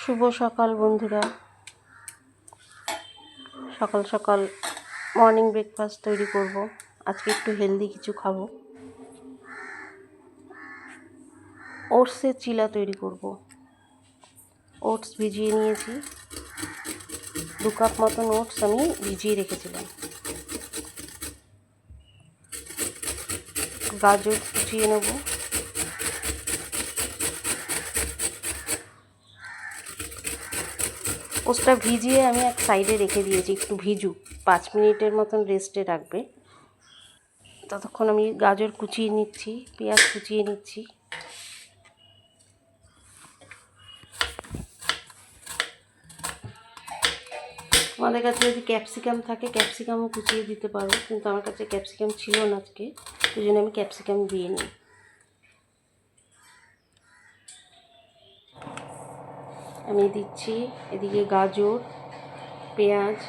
শুভ সকাল বন্ধুরা। সকাল সকাল মর্নিং ব্রেকফাস্ট তৈরি করব। আজকে একটু হেলদি কিছু খাবো। ওটসের চিলা তৈরি করব। ওটস ভিজিয়ে নিয়েছি, 2 কাপ মতন ওটস আমি ভিজিয়ে রেখেছিলাম। গাজর কুচিয়ে নেব। ওটসটা ভিজিয়ে আমি এক সাইডে রেখে দিয়েছি, একটু ভিজুক, 5 মিনিটের মতন রেস্টে রাখবে। ততক্ষণ আমি গাজর কুচিয়ে নিচ্ছি, পেঁয়াজ কুচিয়ে নিচ্ছি। আমাদের কাছে যদি ক্যাপসিকাম থাকে ক্যাপসিকামও কুচিয়ে দিতে পারো, কিন্তু আমার কাছে ক্যাপসিকাম ছিল না আজকে, ওই জন্য আমি ক্যাপসিকাম দিয়ে নিই। আমি দিচ্ছি এদিকে গাজর, পেঁয়াজ,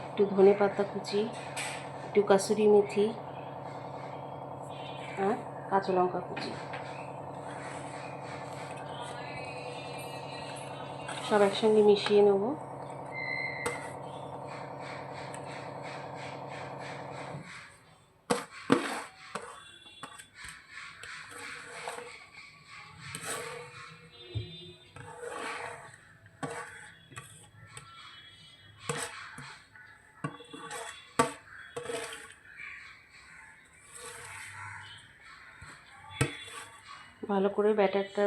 একটু ধনেপাতা কুচি, একটু কাসুরি মেথি আর কাঁচা লঙ্কা কুচি, সব একসঙ্গে মিশিয়ে নেব। ভালো করে ব্যাটারটা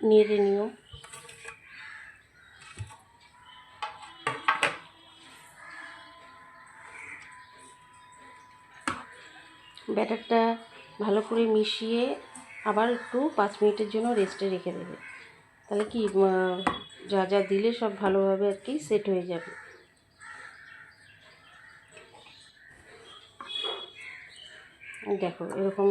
নেড়ে নিও। ব্যাটারটা ভালো করে মিশিয়ে আবার একটু 5 মিনিটের জন্য রেস্টে রেখে দেবে। তাহলে কি যা যা দিলে সব ভালোভাবে আর কি সেট হয়ে যাবে। দেখো এরকম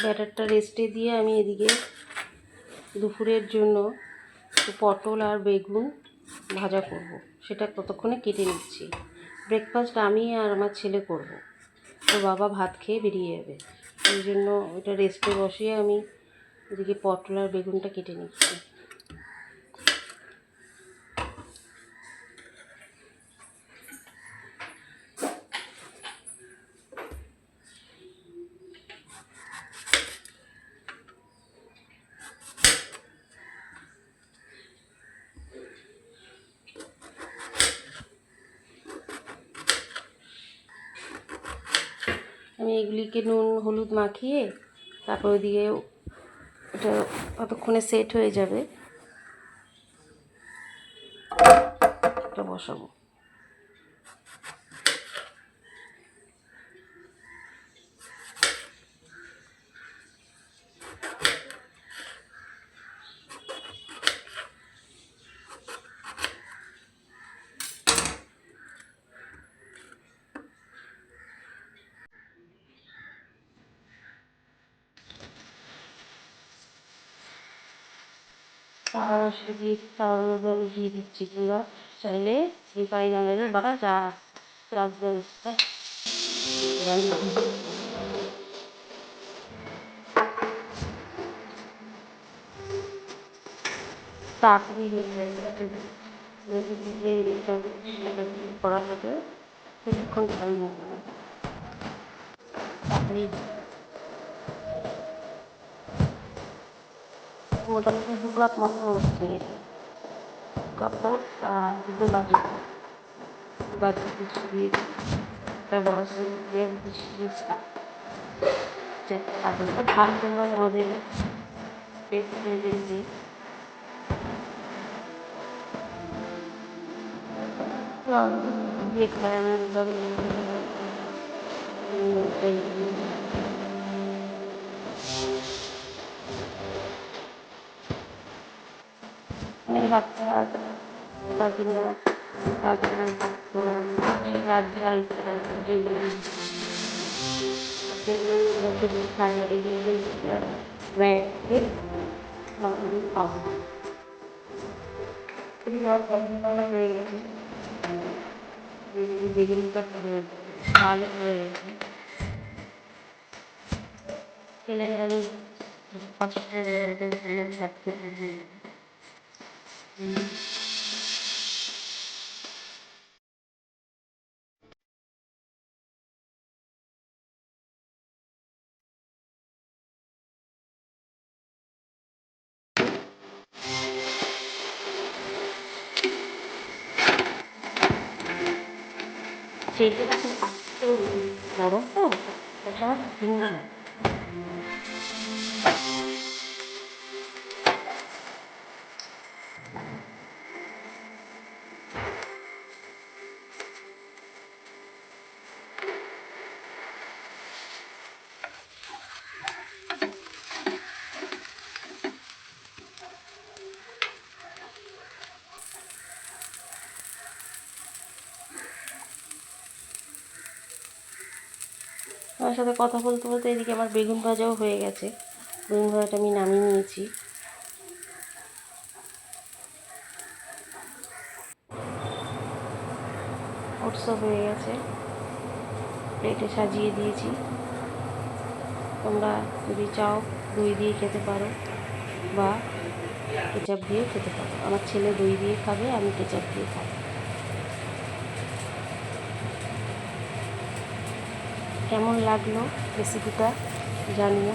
ব্যাটারটা রেস্টে দিয়ে আমি এদিকে দুপুরের জন্য পটল আর বেগুন ভাজা করব, সেটা ততক্ষণে কেটে নিচ্ছি। ব্রেকফাস্ট আমি আর আমার ছেলে করব, ওর বাবা ভাত খেয়ে বেরিয়ে যাবে, এই জন্য ওটা রেস্টে বসিয়ে আমি এদিকে পটল আর বেগুনটা কেটে নিচ্ছি। আমি এগুলিকে নুন হলুদ মাখিয়ে তারপর ওইদিকে এটা ততক্ষণে সেট হয়ে যাবে, এটা বসাবো। সেটা দিয়ে দিয়ে দিচ্ছি, তোমরা চাইলে রিফাইন অয়েল বা চা তাড়াতাড়ি করা হবে, কিছুক্ষণ টাইম লাগবে না, তাড়াতাড়ি মোটামুটি 2 কাপ মতো হচ্ছে। কাপড় দুটো বাকি কিছু দিয়ে একটা বড় দিয়ে ধান তোমরা আমাদের পেট ভেজে দিই। ये खाया मेरे बाচ্চা বেগুনটা ভালো হয়ে গেছে। তেলে আমি সেইটা একটু নরম তো এটা ভেঙে যায়। আমার সাথে কথা বলতে বলতে এদিকে আমার বেগুন ভাজাও হয়ে গেছে। বেগুন ভাজাটা আমি নামিয়ে নিয়েছি। ওটসও হয়ে গেছে, প্লেটে সাজিয়ে দিয়েছি। তোমরা যদি চাও দই দিয়ে খেতে পারো বা কেচাপ দিয়েও খেতে পারো। আমার ছেলে দই দিয়ে খাবে, আমি কেচাপ দিয়ে খাবো। কেমন লাগলো রেসিপিটা জানিও।